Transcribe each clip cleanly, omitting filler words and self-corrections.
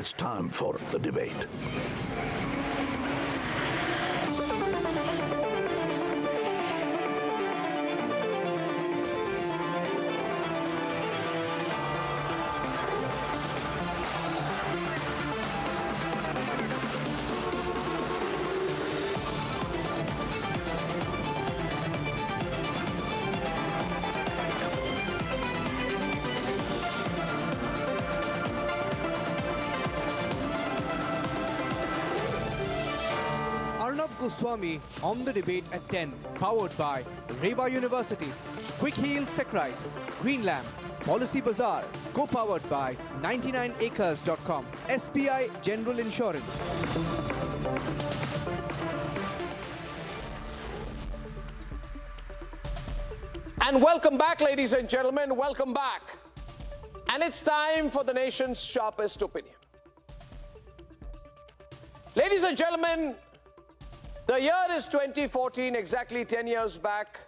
It's time for the debate. Arnab Goswami on the debate at 10, powered by Reva University, Quick Heal Secrite, Green Lamp, Policy Bazaar, co-powered by 99acres.com, SBI General Insurance. And welcome back, ladies and gentlemen, welcome back. And it's time for the nation's sharpest opinion. Ladies and gentlemen, the year is 2014, exactly 10 years back.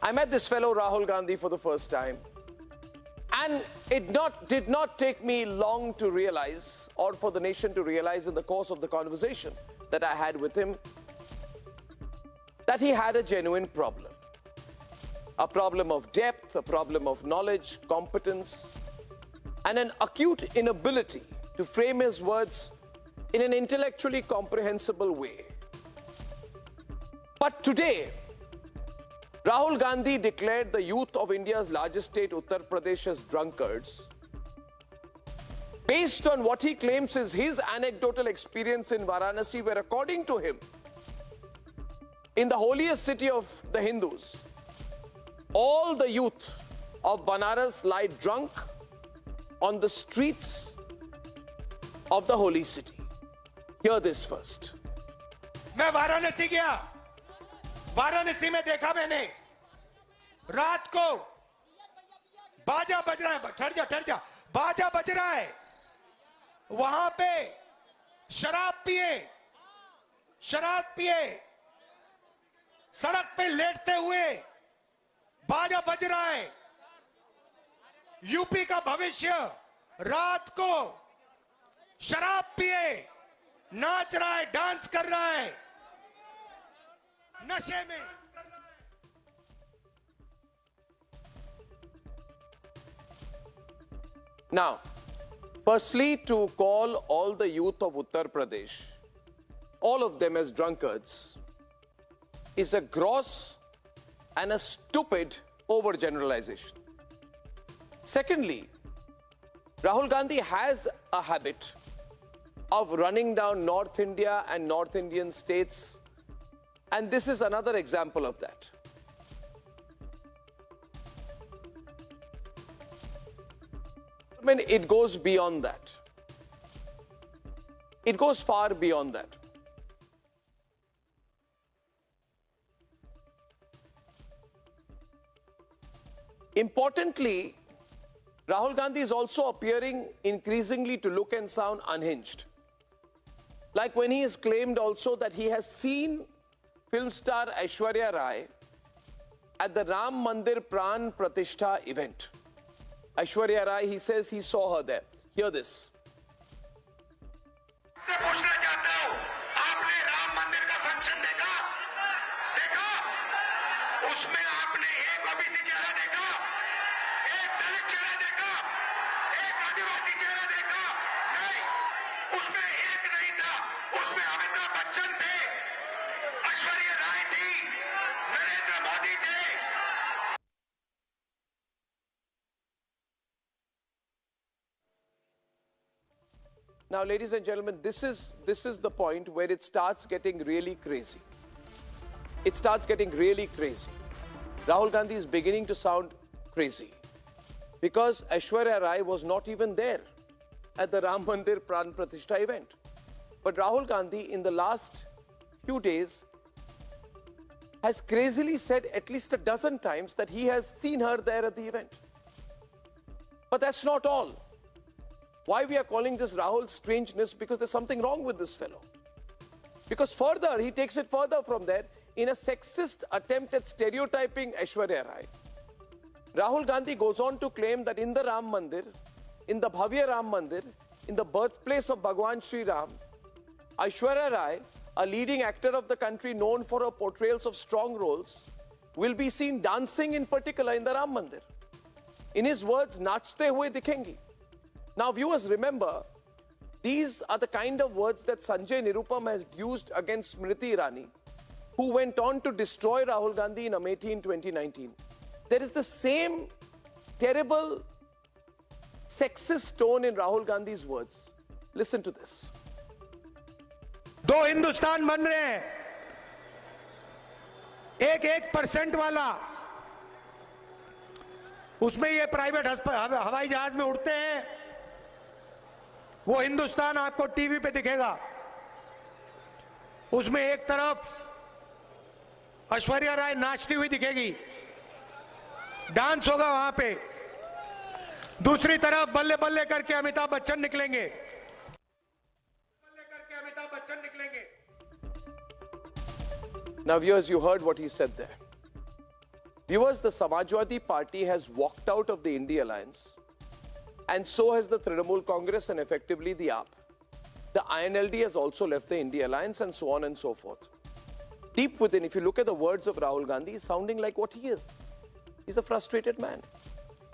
I met this fellow Rahul Gandhi for the first time. And it did not take me long to realize, or for the nation to realize in the course of the conversation that I had with him, that he had a genuine problem. A problem of depth, a problem of knowledge, competence, and an acute inability to frame his words in an intellectually comprehensible way. But today, Rahul Gandhi declared the youth of India's largest state, Uttar Pradesh, as drunkards, based on what he claims is his anecdotal experience in Varanasi, where, according to him, in the holiest city of the Hindus, all the youth of Banaras lie drunk on the streets of the holy city. Hear this first. मैं वाराणसी गया, वाराणसी में देखा मैंने रात को बाजा बज रहा है, ठहर जा, बाजा बज रहा है, वहां पे शराब पिए सड़क पे लेटते हुए बाजा बज रहा है। यूपी का भविष्य रात को शराब पिए नाच रहा है, डांस कर रहा है, नशे में। Now, firstly, to call all the youth of Uttar Pradesh, all of them, as drunkards, is a gross and a stupid overgeneralization. Secondly, Rahul Gandhi has a habit of running down North India and North Indian states, and this is another example of that. I mean, it goes beyond that. It goes far beyond that. Importantly, Rahul Gandhi is also appearing increasingly to look and sound unhinged. Like when he has claimed also that he has seen film star Aishwarya Rai at the Ram Mandir Pran Pratishtha event. Aishwarya Rai, he says he saw her there. Hear this. से पूछना चाहता हूं, आपने राम मंदिर का function देखा? उसमें आपने एक ओबीसी चेहरा देखा, एक दलित चेहरा देखा, एक आदिवासी चेहरा देखा? नहीं, उसमें एक नहीं था। उसमें अमिताभ बच्चन थे, ऐश्वर्या राय थी, नरेंद्र मोदी थे। Now, ladies and gentlemen, this is the point where it starts getting really crazy. It starts getting really crazy. Rahul Gandhi is beginning to sound crazy because Aishwarya Rai was not even there at the Ram Mandir Pran Pratishtha event. But Rahul Gandhi, in the last few days, has crazily said at least a dozen times that he has seen her there at the event. But that's not all. Why we are calling this Rahul's strangeness? Because there's something wrong with this fellow. Because further, he takes it further from there in a sexist attempt at stereotyping Aishwarya Rai. Rahul Gandhi goes on to claim that in the Ram Mandir, in the Bhavya Ram Mandir, in the birthplace of Bhagwan Sri Ram, Aishwarya Rai, a leading actor of the country known for her portrayals of strong roles, will be seen dancing in particular in the Ram Mandir. In his words, "Nachte hue dikhengi." Now viewers, remember, these are the kind of words that Sanjay Nirupam has used against Smriti Irani, who went on to destroy Rahul Gandhi in Amethi in 2019. There is the same terrible sexist tone in Rahul Gandhi's words. Listen to this. दो हिंदुस्तान बन रहे हैं, एक 1% वाला, उसमें ये private हवाई जहाज में उड़ते हैं, वो हिंदुस्तान आपको टीवी पे दिखेगा। उसमें एक तरफ ऐश्वर्या राय नाचती हुई दिखेगी, डांस होगा वहां पे, दूसरी तरफ बल्ले बल्ले करके अमिताभ बच्चन निकलेंगे। Now viewers, you heard what he said there. Viewers, the Samajwadi Party has walked out of the India Alliance, and so has the Trinamool Congress and effectively the AAP. The INLD has also left the India Alliance, and so on and so forth. Deep within, if you look at the words of Rahul Gandhi, he's sounding like what he is. He's a frustrated man.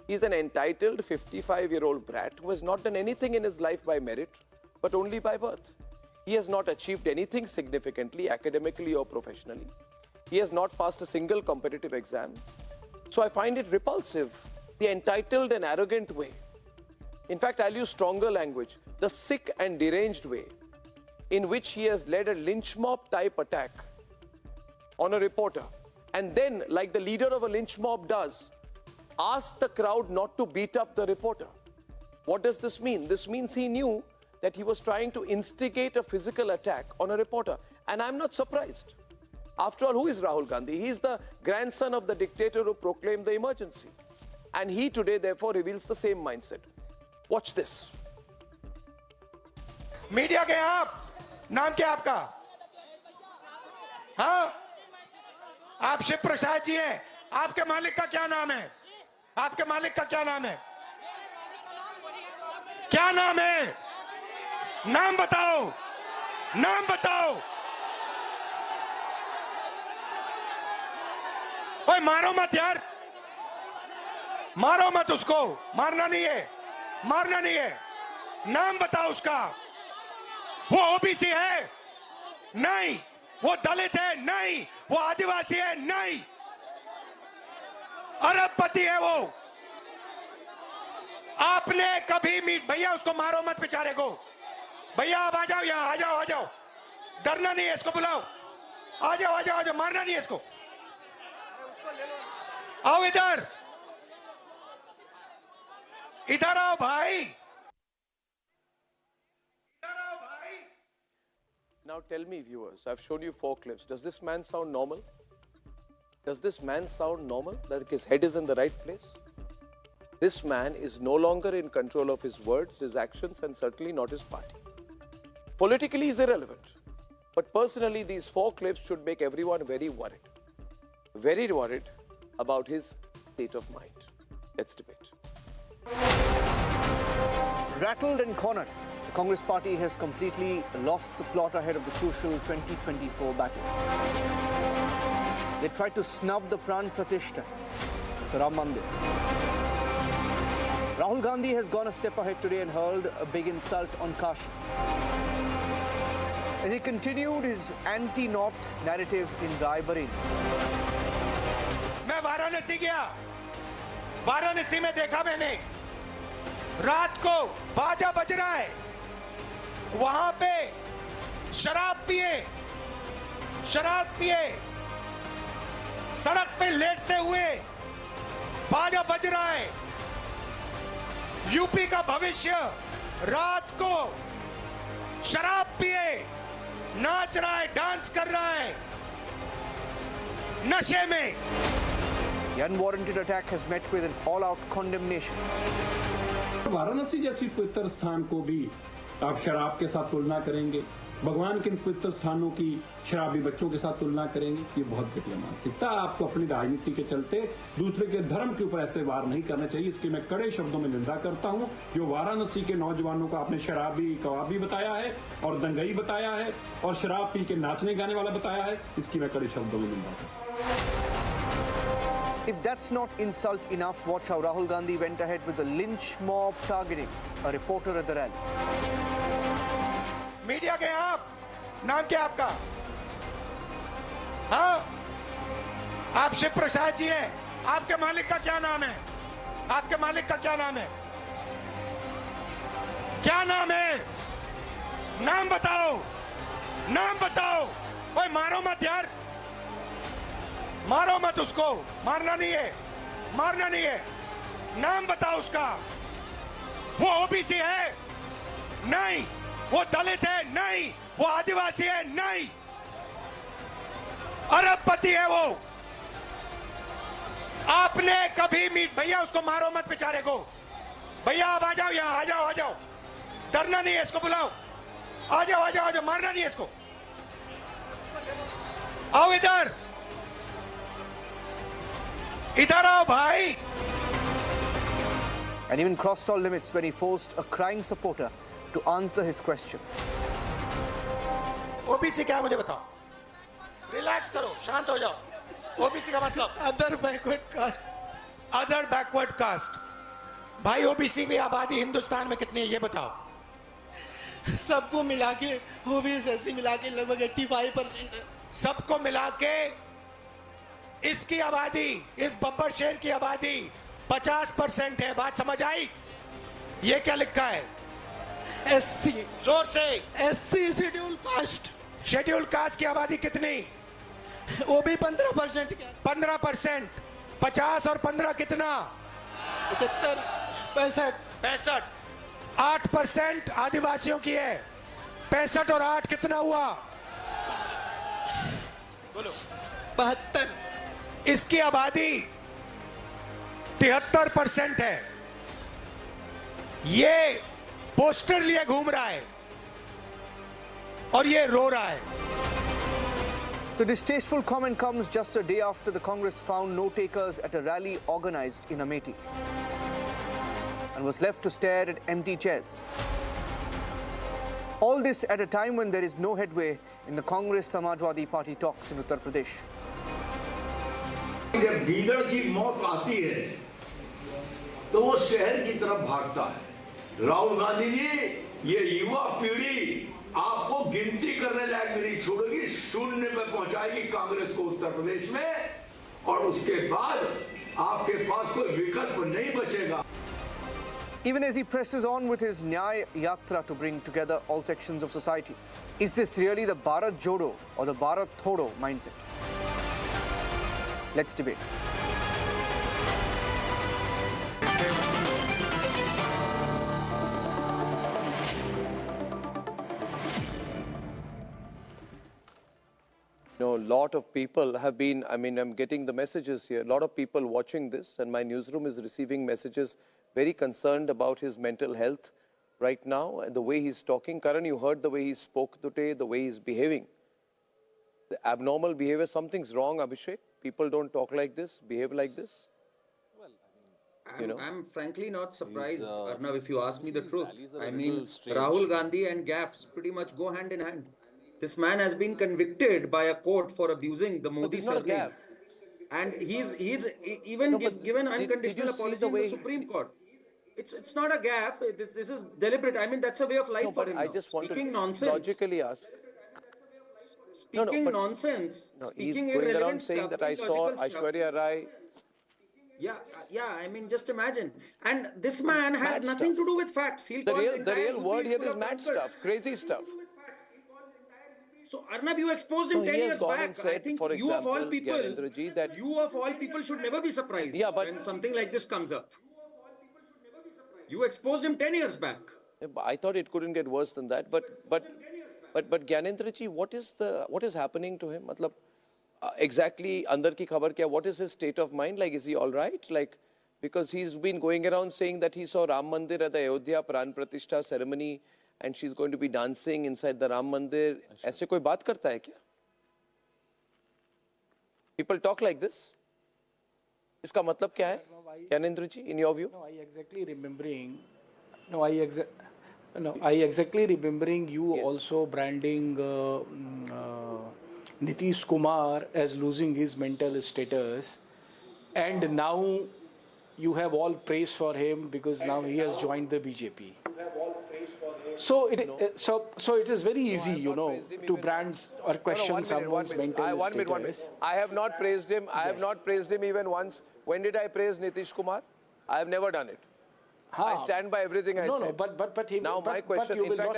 He's an entitled 55-year-old brat who has not done anything in his life by merit, but only by birth. He has not achieved anything significantly, academically or professionally. He has not passed a single competitive exam. So I find it repulsive, the entitled and arrogant way. In fact, I'll use stronger language, the sick and deranged way in which he has led a lynch mob type attack on a reporter. And then, like the leader of a lynch mob does, asked the crowd not to beat up the reporter. What does this mean? This means he knew that he was trying to instigate a physical attack on a reporter. And I'm not surprised. After all, who is Rahul Gandhi? He's the grandson of the dictator who proclaimed the emergency. And he today, therefore, reveals the same mindset. Watch this. Media के आप, नाम क्या आपका? हाँ? आप शिव प्रसाद जी हैं। आपके मालिक का क्या नाम है? आपके मालिक का क्या नाम है? क्या नाम है? नाम बताओ, नाम बताओ। ओए मारो मत यार, मारो मत उसको, मारना नहीं है, मारना नहीं है। नाम बताओ उसका। वो ओबीसी है? नहीं। वो दलित है? नहीं। वो आदिवासी है? नहीं। अरबपति है वो। आपने कभी भैया उसको मारो मत बेचारे को। भैया आप आ जाओ यहाँ, आ जाओ, आ जाओ। डरना नहीं है, इसको बुलाओ। आ जाओ, आ जाओ, आ जाओ, मारना नहीं है इसको। आओ इधर, इधर आओ भाई। Now tell me, viewers, I've shown you 4 clips. Does this man sound normal? Does this man sound normal? That his head is in the right place? This man is no longer in control of his words, his actions, and certainly not his party. Politically, he's irrelevant. But personally, these 4 clips should make everyone very worried. Very worried about his state of mind. Let's debate. Rattled and cornered, the Congress party has completely lost the plot ahead of the crucial 2024 battle. They tried to snub the Pran Pratishta of the Ram Mandir. Rahul Gandhi has gone a step ahead today and hurled a big insult on Kashi. As he continued his anti-North narrative in Rai Bareli. मैं वाराणसी गया, वाराणसी में देखा मैंने, रात को बाजा बज रहा है, वहां पे शराब पिए, सड़क पे लेटते हुए बाजा बज रहा है। यूपी का भविष्य रात को शराब पिए नाच रहा है, डांस कर रहा है, नशे में। The unwarranted attack has met with an all-out condemnation. Varanasi जैसी पवित्र स्थान को भी आप शराब के साथ तुलना करेंगे? भगवान के पवित्र स्थानों की शराबी बच्चों के साथ तुलना करेंगे, ये बहुत घटिया मानसिकता। आपको अपनी राजनीति के चलते दूसरे के धर्म के ऊपर ऐसे वार नहीं करना चाहिए, इसकी मैं कड़े शब्दों में निंदा करता हूं। जो वाराणसी के नौजवानों को आपने शराबी कवाबी बताया है और दंगई बताया है और शराब पी के नाचने गाने वाला बताया है, इसकी मैं कड़े शब्दों में निंदा करता हूं। If that's not insult enough, watch how Rahul Gandhi went ahead with the lynch mob targeting a reporter at the rally. Media के आप, नाम क्या आपका? हाँ, आप शिव प्रसाद जी हैं। आपके मालिक का क्या नाम है? आपके मालिक का क्या नाम है? क्या नाम है? नाम बताओ, नाम बताओ। ओए मारो मत यार, मारो मत उसको, मारना नहीं है, मारना नहीं है। नाम बताओ उसका। वो ओबीसी है? नहीं। वो दलित है? नहीं। वो आदिवासी है? नहीं। अरबपति है वो। आपने कभी भैया उसको मारो मत बेचारे को। भैया आप आ जाओ, यहां आ जाओ, आ जाओ। डरना नहीं है, इसको बुलाओ। आ जाओ, आ जाओ, आ जाओ। मारना नहीं है इसको। आओ इधर, इधर आओ भाई। And even crossed all limits when he forced a crying supporter to answer his question. OBC क्या है मुझे बताओ। रिलैक्स करो, शांत हो जाओ। ओबीसी का मतलब other backward caste. Other backward caste. भाई ओबीसी में आबादी हिंदुस्तान में कितनी है ये बताओ। सबको मिला के ओबीसी एससी मिला के लगभग 85% है। सबको मिला के इसकी आबादी, इस बब्बर शहर की आबादी 50% है। बात समझ आई? ये क्या लिखा है? एससी, जोर से। SC schedule caste. Schedule caste की आबादी कितनी? वो भी 15%। 15%। 50 और 15 कितना? 75, 65। 65। 8% आदिवासियों की है। 65 और 8 कितना हुआ? बोलो। 72। इसकी आबादी 73% है। ये पोस्टर लिए घूम रहा है और ये रो रहा है। The distasteful comment comes just a day after the Congress found no takers at a rally organized in Amethi and was left to stare at empty chairs. All this at a time when there is no headway in the Congress Samajwadi Party talks in Uttar Pradesh. जब गीदड़ की मौत आती है तो वो शहर की तरफ भागता है। राहुल गांधी जी, ये युवा पीढ़ी आपको गिनती करने लायक भी नहीं छोड़ेगी, शून्य में पहुंचाएगी कांग्रेस को उत्तर प्रदेश में, और उसके बाद आपके पास कोई विकल्प नहीं बचेगा। Even as he presses on with his Nyay Yatra to bring together all sections of society, is this really the Bharat Jodo or the Bharat Thodo mindset? Let's debate. A lot of people have been, I'm getting the messages here, a lot of people watching this, and my newsroom is receiving messages very concerned about his mental health right now and the way he's talking. Karan, you heard the way he spoke today, the way he's behaving. The abnormal behavior, something's wrong, Abhishek. People don't talk like this, behave like this. I'm frankly not surprised, Arnab, if you ask me the truth. I mean, Rahul Gandhi and gaffes pretty much go hand in hand. This man has been convicted by a court for abusing the Modi surname. And he's even given unconditional apology in the Supreme Court. It's not a gaffe. This is deliberate. I mean, that's a way of life for him. I just want Speaking to nonsense. logically ask. Speaking nonsense. He's Speaking going irrelevant around saying stuff, that I saw illogical stuff. Aishwarya Rai. Yeah, I mean, just imagine. And this man has Mad nothing stuff. to do with facts. He'll The cause real entire word UP here full is of mad bunkers. stuff, crazy stuff. So Arnab, you exposed him No, 10 he has years gone back. and said, I think for you of all example, people, Gyanendra that- you of all people should never be surprised when something like this comes up. You exposed him 10 years back. I thought it couldn't get worse than that. But Gyanendra ji, what is happening to him? Matlab, exactly, andar ki khabar kya? What is his state of mind? Like, is he all right? Like, because he's been going around saying that he saw Ram Mandir at the Ayodhya Pran Pratishtha ceremony and she's going to be dancing inside the Ram Mandir. ऐसे कोई बात करता है क्या? People talk like this. इसका मतलब क्या है? Gyanendra ji, in your view? No, I exactly remembering you also branding Nitish Kumar as losing his mental status, and now you have all praise for him because now he has joined the BJP. So it is very easy, you know, to brand or question someone's mental status. 1 minute. I have not praised him. I have not praised him even once. When did I praise Nitish Kumar? I have never done it. I stand by everything I said. No, but Now my question, in fact,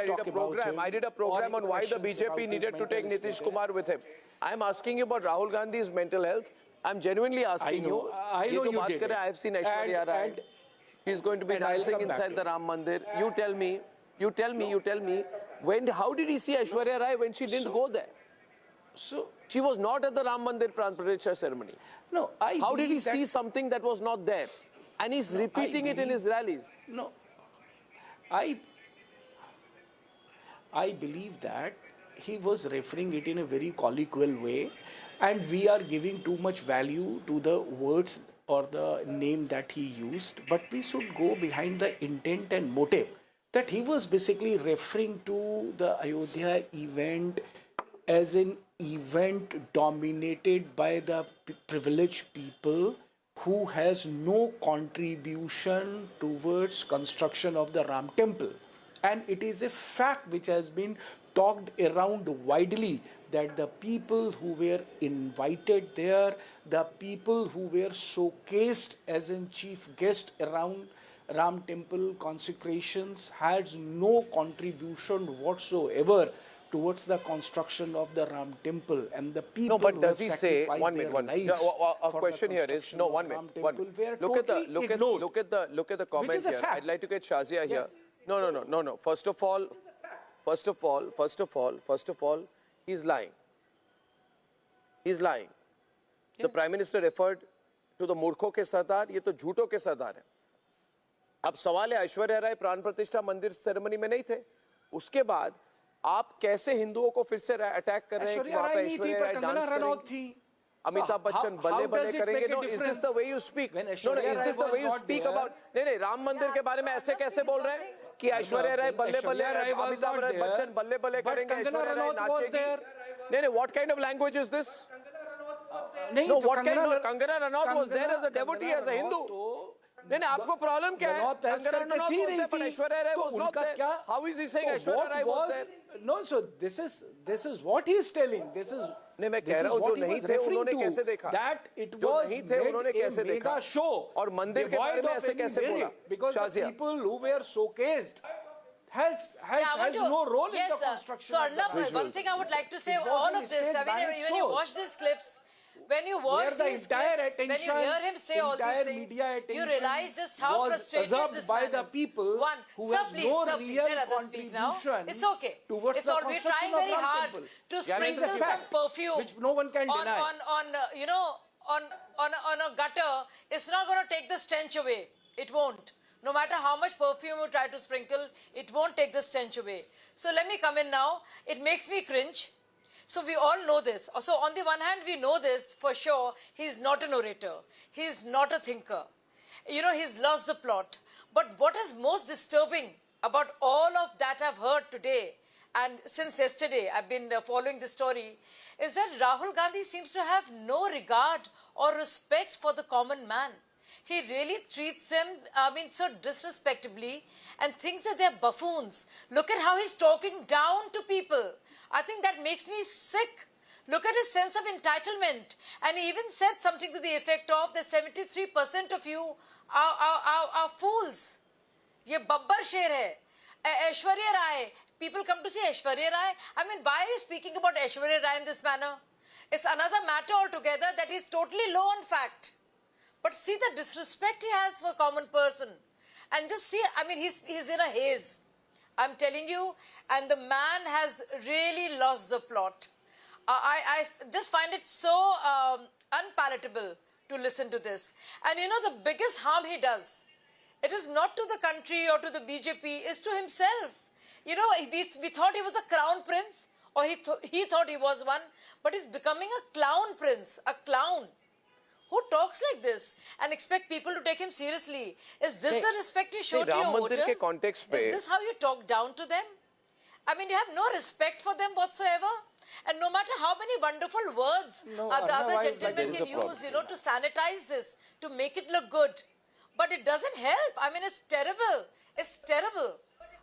I did a program on why the BJP needed to take Nitish Kumar with him. I'm asking you about Rahul Gandhi's mental health. I'm genuinely asking you. I know you did. I have seen Aishwarya Rai. She's going to be dancing inside the Ram Mandir. You tell me. How did he see Aishwarya Rai when she didn't go there? So she was not at the Ram Mandir Pran Pratishtha ceremony. No, how did he see something that was not there? And he's repeating it in his rallies. No, I believe that he was referring it in a very colloquial way, and we are giving too much value to the words or the name that he used, but we should go behind the intent and motive. That he was basically referring to the Ayodhya event as an event dominated by the privileged people who has no contribution towards construction of the Ram temple. And it is a fact which has been talked around widely that the people who were invited there, the people who were showcased as a chief guest around Ram temple consecrations had no contribution whatsoever towards the construction of the Ram temple, and the people. No, but does he say 1 minute? A question here is no 1 minute. Look at the comment here. I'd like to get Shazia here. No. First of all, he's lying. He's lying. The Prime Minister referred to the मूर्खों के सरदार. ये तो झूठों के सरदार है. अब सवाल है ऐश्वर्या राय प्राण प्रतिष्ठा मंदिर सेरेमनी में नहीं थे. उसके बाद आप कैसे हिंदुओं को फिर से अटैक कर रहे हैं कि वहां पे ऐश्वर्या राय डांस करेंगी, अमिताभ बच्चन बल्ले बल्ले करेंगे? No, is this the way you speak? No, is this the way you speak about? नहीं, राम मंदिर के बारे में ऐसे कैसे बोल रहे हैं कि ऐश्वर्या राय बल्ले बल्ले, अमिताभ बच्चन बल्ले बल्ले करेंगे, ऐश्वर्या राय नाचेगी? नहीं, what kind of language is this? No, what kind of? Kangana Ranaut was there as a devotee, as a Hindu. नहीं, आपको प्रॉब्लम क्या है? Kangana Ranaut was there, but Aishwarya Rai was not there. How is he saying Aishwarya Rai was there? No, so this is what he is telling. This is नहीं, मैं कह रहा हूँ जो नहीं थे उन्होंने कैसे देखा? That it जो was नहीं थे उन्होंने कैसे देखा? show और मंदिर के बारे में ऐसे कैसे बोला? Because the people who were showcased has no role in the construction. So Arnab, one thing I would like to say, all of this, I mean, when you watch these clips, when you watch these clips, when you hear him say all these things, you realize just how frustrated this man is. People One, sir, please, let others speak now. It's okay. It's all, we're trying very hard to sprinkle some perfume which no one can deny. On a gutter. It's not going to take the stench away. It won't. No matter how much perfume you try to sprinkle, it won't take the stench away. So let me come in now. It makes me cringe. So we all know this. So on the one hand, we know this for sure. He's not an orator. He's not a thinker. You know, he's lost the plot. But what is most disturbing about all of that I've heard today, and since yesterday I've been following the story, is that Rahul Gandhi seems to have no regard or respect for the common man. He really treats them, so disrespectably and thinks that they're buffoons. Look at how he's talking down to people. I think that makes me sick. Look at his sense of entitlement. And he even said something to the effect of that 73% of you are fools. Ye babbar sher hai. Aishwarya Rai. People come to see Aishwarya Rai. I mean, why are you speaking about Aishwarya Rai in this manner? It's another matter altogether that he's totally low on fact. But see the disrespect he has for a common person. And just see, I mean, he's in a haze. I'm telling you, and the man has really lost the plot. I just find it so unpalatable to listen to this. And you know, the biggest harm he does, it is not to the country or to the BJP, it's to himself. You know, we thought he was a crown prince, or he thought he was one, but he's becoming a clown prince, a clown. Who talks like this and expect people to take him seriously? Is this the respect you show to your voters? Is this how you talk down to them? I mean, you have no respect for them whatsoever. And no matter how many wonderful words the other gentlemen can use, you know, to sanitize this, to make it look good. But it doesn't help. I mean, it's terrible. It's terrible.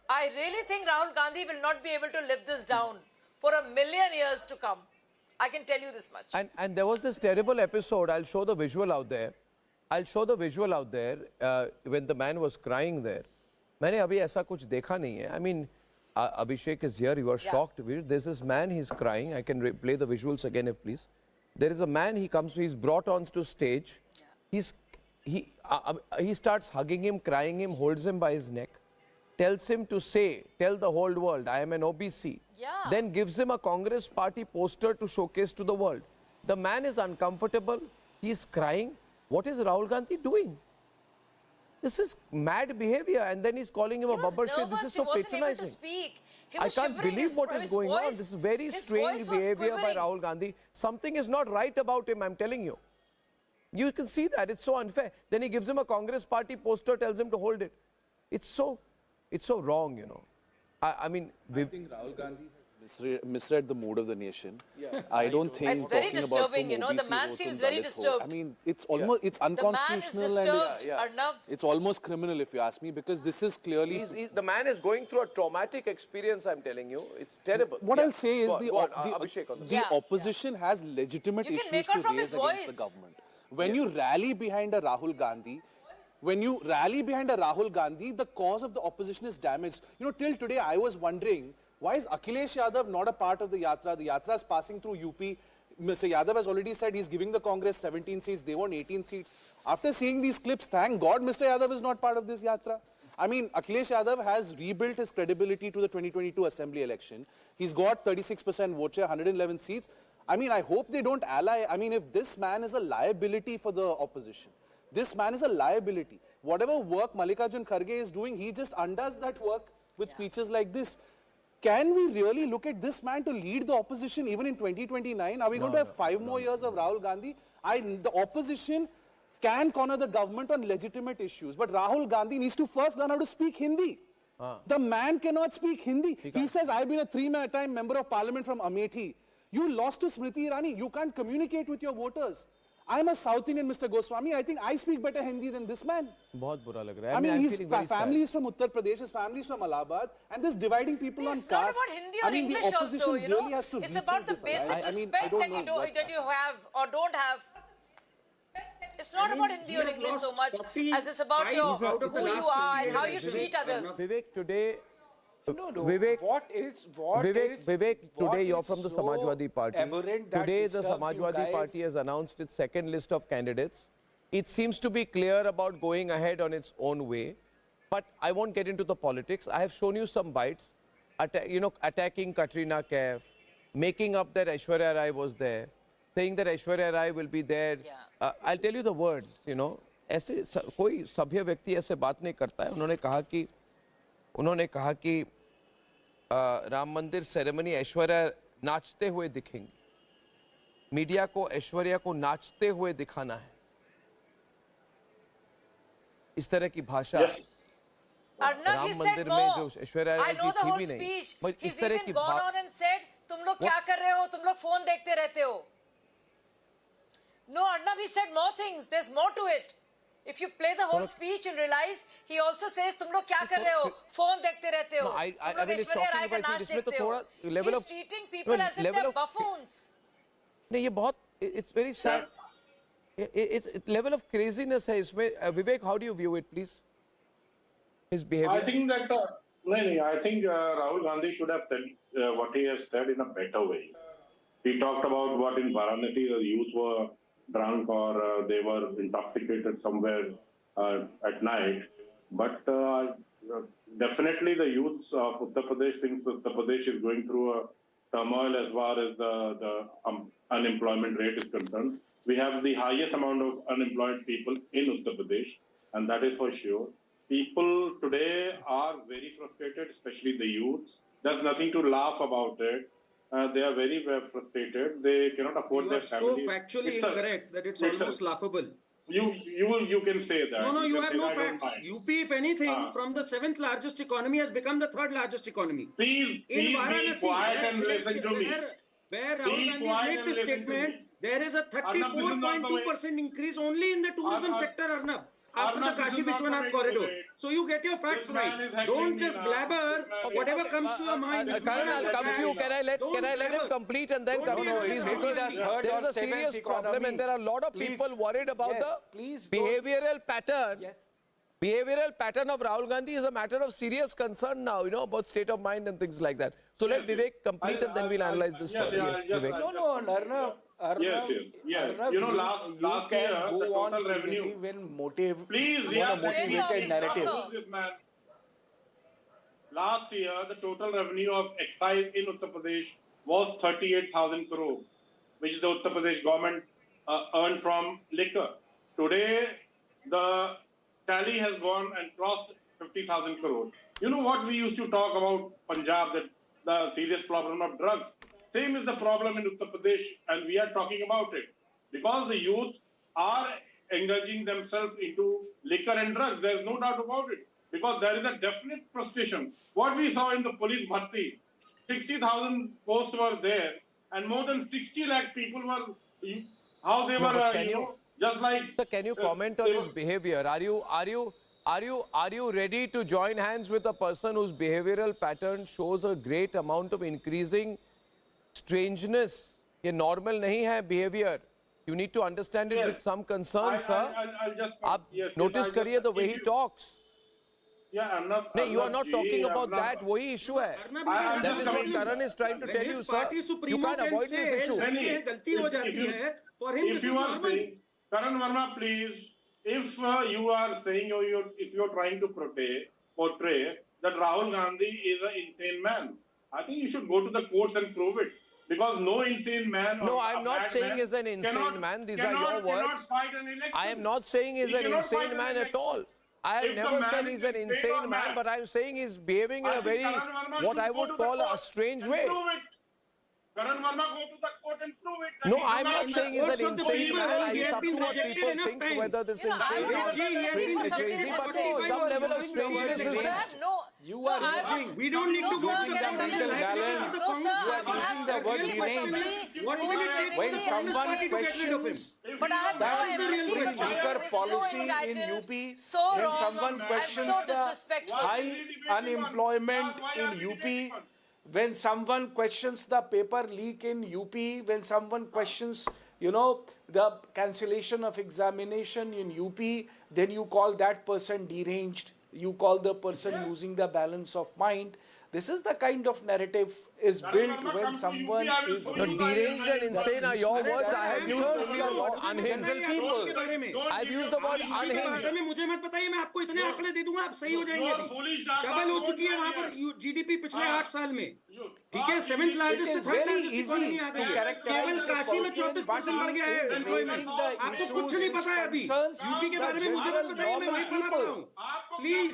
I really think Rahul Gandhi will not be able to live this down for a million years to come. I can tell you this much. And there was this terrible episode. I'll show the visual out there. When the man was crying there. मैंने अभी ऐसा कुछ देखा नहीं है. I mean, Abhishek is here. You are shocked. There's this man. He's crying. I can play the visuals again, if please. There is a man. He's brought onto stage. He starts hugging him, crying him, holds him by his neck, tells him to tell the whole world, I am an OBC. Then gives him a Congress party poster to showcase to the world. The man is uncomfortable. He's crying. What is Rahul Gandhi doing? This is mad behavior. And then he's calling him a babbar shit. This is so patronizing. I can't believe what is going on. This is very strange behavior by Rahul Gandhi. Something is not right about him, I'm telling you. You can see that. It's so unfair. Then he gives him a Congress party poster, tells him to hold it. It's so wrong, you know. I think Rahul Gandhi misread the mood of the nation. I don't think it's very disturbing, you know. The man seems very disturbed. I mean, it's almost it's unconstitutional the man is disturbed, Arnab. It's almost criminal if you ask me, because this is clearly the man is going through a traumatic experience. I'm telling you, it's terrible. What I'll say is the opposition has legitimate issues to raise against the government. When you rally behind a Rahul Gandhi. The cause of the opposition is damaged. You know, till today, I was wondering, why is Akhilesh Yadav not a part of the Yatra? The Yatra is passing through UP. Mr. Yadav has already said he's giving the Congress 17 seats. They want 18 seats. After seeing these clips, thank God Mr. Yadav is not part of this Yatra. I mean, Akhilesh Yadav has rebuilt his credibility to the 2022 Assembly election. He's got 36% vote share, 111 seats. I mean, I hope they don't ally. I mean, if this man is a liability for the opposition, this man is a liability. Whatever work Mallikarjun Kharge is doing, he just undoes that work with speeches like this. Can we really look at this man to lead the opposition even in 2029? Are we going to have 5 more years of Rahul Gandhi? The opposition can corner the government on legitimate issues, but Rahul Gandhi needs to first learn how to speak Hindi. The man cannot speak Hindi. He says, I've been a 3-time member of parliament from Amethi. You lost to Smriti Irani. You can't communicate with your voters. I'm a South Indian, Mr. Goswami. I think I speak better Hindi than this man. बहुत बुरा लग रहा है. I mean, his family is from Uttar Pradesh, his family is from Allahabad, and this dividing people on caste. It's not about Hindi or English also, you know. Really has to it's about the basic respect that you have or don't have. It's not about Hindi or English so much as it's about who you are and how you treat others. Vivek, today... Vivek, today you're from the Samajwadi Party. Today the Samajwadi Party has announced its second list of candidates. It seems to be clear about going ahead on its own way. But I won't get into the politics. I have shown you some bites. Attacking Katrina Kaif, making up that Aishwarya Rai was there, saying that Aishwarya Rai will be there. I'll tell you the words, you know. ऐसे कोई सभ्य व्यक्ति ऐसे बात नहीं करता है. उन्होंने कहा कि राम मंदिर सेरेमनी ऐश्वर्या नाचते हुए दिखेंगे. मीडिया को ऐश्वर्या को नाचते हुए दिखाना है. इस तरह की भाषा राम मंदिर में जो ऐश्वर्या राय जी थी भी नहीं. इस तरह की तुम लोग क्या कर रहे हो? तुम लोग फोन देखते रहते हो. No, Arnab, he said more things. There's more to it. If you play the whole speech, you'll realize he also says, तुम लोग क्या कर रहे हो? फोन देखते रहते हो. तुम लोग ऐश्वर्या राय का नाच देखते हो. He's treating people as if they're buffoons. नहीं, ये बहुत, it's very sad. It's level of craziness है इसमें. Vivek, how do you view it, please? His behavior. I think that I think Rahul Gandhi should have said what he has said in a better way. He talked about what in Varanasi the youth were drunk or they were intoxicated somewhere at night. But definitely the youth of Uttar Pradesh thinks Uttar Pradesh is going through a turmoil as far as the unemployment rate is concerned. We have the highest amount of unemployed people in Uttar Pradesh, and that is for sure. people today are very frustrated, especially the youths. There's nothing to laugh about it. They are very frustrated. They cannot afford You their are so families. factually incorrect that it's it's a- almost laughable. You can say that. No, you can have say no that, I don't facts. mind. UP, if anything, from the 7th largest economy has become the 3rd largest economy. Please be quiet and listen to me. Where Be Rahul Gandhi has quiet made and this listen to statement, me. there is a Arnab, this is not the way. 34.2% increase only in the tourism sector, Arnab, after Arnab, the this Kashi is not the way Vishwanath to corridor. do it. So you get your facts This man right. is heckling Don't me just now. blabber Okay, whatever comes to your mind. Karan, I'll come to you. Can I let him blabber. complete and then Don't come to be you, a please? bit Because arrogant. there is a serious problem and there are a lot of people worried about the behavioral pattern. Behavioral pattern of Rahul Gandhi is a matter of serious concern now, about state of mind and things like that. So let Vivek complete and then we'll analyze this further. Yes, Vivek. Arnab. Yes. Arnab, last you year, can the go on total revenue. creating when motive, Please, on a motivated narrative. This man. Last year, the total revenue of excise in Uttar Pradesh was 38,000 crore, which the Uttar Pradesh government earned from liquor. Today, the tally has gone and crossed 50,000 crore. You know what we used to talk about Punjab, that the serious problem of drugs. Same is the problem in Uttar Pradesh, and we are talking about it. Because the youth are engaging themselves into liquor and drugs. There is no doubt about it. Because there is a definite frustration. What we saw in the police bharti, 60,000 posts were there, and more than 60 lakh people were, how they were, just like... Sir, can you comment on his behavior? Are you ready to join hands with a person whose behavioral pattern shows a great amount of increasing strangeness? ये normal नहीं है behavior. You need to understand it with some concern, sir. I'll just... आप notice करिए the way he talks. Yeah, I'm not... No, you are not talking about that. वही issue है. That is what Karan is trying to tell you, sir. You can't avoid this issue. If you are saying, Karan Verma, please, if you are saying or if you are trying to portray that Rahul Gandhi is an insane man, I think you should go to the courts and prove it. Because no insane man... No, I'm not saying he's an insane man. These are your words. I am not saying he's an insane man at all. I have never said he's an insane man, but I'm saying he's behaving in a very, what I would call a strange way. Karan Verma, go to the court and prove it. No, I'm not saying he's an insane man. It's up to what people think whether this is insane or crazy, but some level of strangeness is there. You are using... We don't need to go to the political balance. You are using the word deranged. What will it take When someone questions the weaker policy in UP, when someone questions the high unemployment in UP, when someone questions the paper leak in UP, when someone questions, the cancellation of examination in UP, then you call that person deranged. You call the person losing the balance of mind. This is the kind of narrative is built when someone is... No, deranged and insane are your words. I have used the word unhinged. I've used the word unhinged. मुझे मत बताइए, मैं आपको इतने आंकड़े दे दूंगा, आप सही हो जाएंगे अभी. डबल हो चुकी है वहां पर जीडीपी पिछले 8 साल में. ठीक है, 7th लार्जेस्ट से 3rd लार्जेस्ट इकोनॉमी आ गई है. केवल काशी में 34% बढ़ गया है एम्प्लॉयमेंट. आपको कुछ नहीं पता है अभी. यूपी के बारे में मुझे मत बताइए, मैं वही पढ़ा रहा हूँ. प्लीज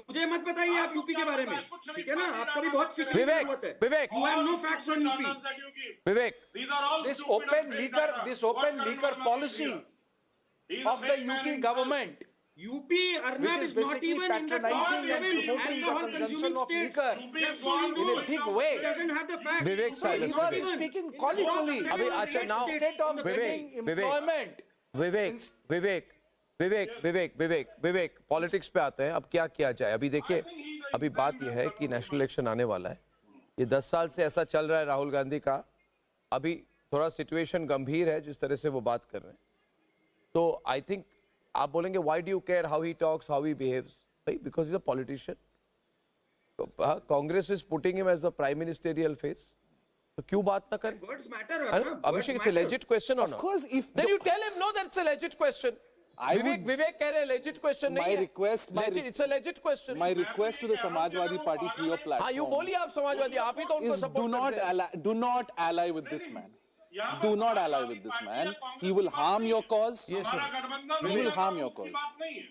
मुझे मत बताइए आप यूपी के बारे में. ठीक है ना, आपको भी बहुत सीखने की जरूरत है. Vivek, you have no facts on UP. Vivek, this open liquor policy of the UP government, UP, Arnab, is not even in the top 7 alcohol consuming states. Just so you know, in a big way. It doesn't have the facts. Vivek, silence. You are speaking colloquially. अभी अच्छा now State of getting employment. Vivek politics पे आते हैं. अब क्या किया जाए? अभी देखिए, अभी बात यह है कि नेशनल इलेक्शन आने वाला है. ये 10 साल से ऐसा चल रहा है राहुल गांधी का. अभी थोड़ा सिचुएशन गंभीर है जिस तरह से वो बात कर रहे हैं. तो आई थिंक आप बोलेंगे why do you care how he talks, how he behaves? भाई because he is a politician. Congress is putting him as the prime ministerial face. तो क्यों बात ना करें? Words matter. Abhishek, it's a legit question or not? Of course, if then you tell him no, that's a legit question. Vivek कह रहे legit question नहीं है. It's a legit question. My request to the Samajwadi Party through your platform. हाँ, you बोलिए आप समाजवादी, आप ही तो उनको support करते हैं. Do not ally with this man. Do not ally with this man. He will harm your cause. Yes, sir. He will harm your cause.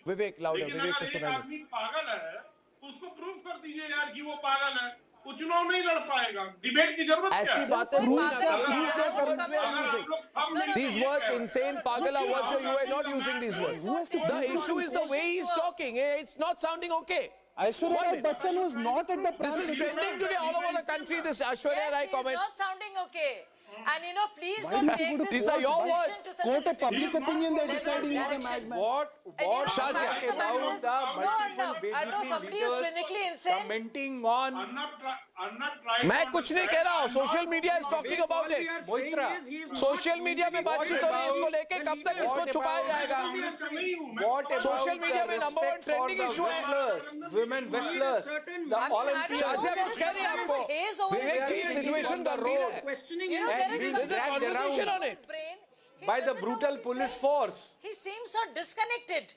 Vivek, louder. Vivek को सुनाइए. आदमी पागल है उसको प्रूव कर दीजिए यार कि वो पागल है वो चुनाव नहीं लड़ पाएगा डिबेट की जरूरत क्या ऐसी है बातें these words insane pagal are words you are not using these words. The issue is the way he is talking. It's not sounding okay. Aishwarya Rai Bachchan was not at the This is trending today all over the country, this Aishwarya Rai comment. It's not sounding okay. And you know, please don't take this. These are your words. Quote a public opinion, they're deciding he's a madman. What about the multiple somebody who's leaders clinically insane. commenting on? मैं कुछ नहीं कह रहा हूँ. Social media is talking about it. Social media में बातचीत हो रही है इसको लेके कब तक इसको छुपाया जाएगा? What about Social media में number one trending issue है. Women wrestlers, the Olympians. Shazia कुछ कह रही है आपको. विवेक जी situation गंभीर है. You know, there is There's a conversation on it. By the brutal police force. He seems so disconnected.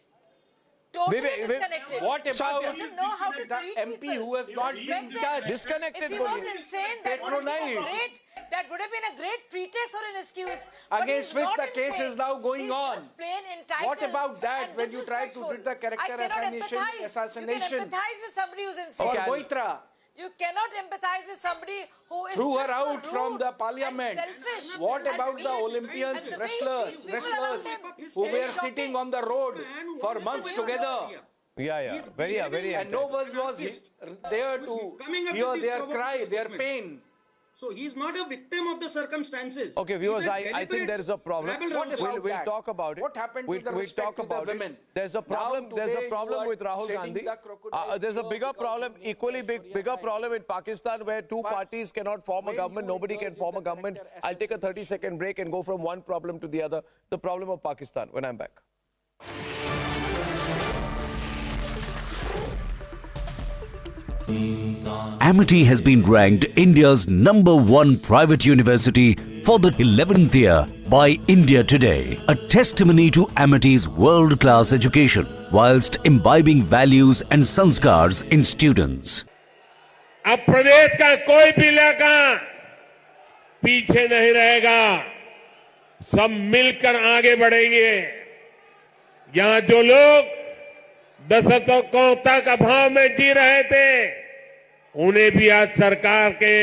Totally disconnected. What about He doesn't know how to the treat MP people. who has not been touched? Disconnected. If he was insane, that would have been a great pretext or an excuse. But Against he's which not the case insane. is now going He's on. just plain entitled. What about that and when you try to do the character I cannot assassination? You can empathize with somebody who's insane. Or Goitra. You cannot empathize with somebody who is Threw her just so out from rude the parliament. and selfish. What and about the weak. Olympians, And the way he wrestlers, treats people around him who is were shocking. sitting on the road for months together? Yeah. Very. And no one was there to hear their cry, their pain. So he's not a victim of the circumstances. Okay, viewers, I think there is a problem. We'll talk about it. What happened with the we'll respect talk to the about women? it. There's a problem. Now There's a today problem you are with Rahul shedding Gandhi. the crocodile There's a tears bigger because problem, of equally bigger problem in Pakistan, where two parties cannot form a government. Nobody can form a government. I'll take a 30-second break and go from one problem to the other. The problem of Pakistan. When I'm back. Amity has been ranked India's #1 private university for the 11th year by India Today, a testimony to Amity's world-class education whilst imbibing values and sanskars in students. अब प्रदेश का कोई भी इलाका पीछे नहीं रहेगा, सब मिलकर आगे बढ़ेंगे. यहां जो लोग दशकों तक अभाव में जी रहे थे, उन्हें भी आज सरकार के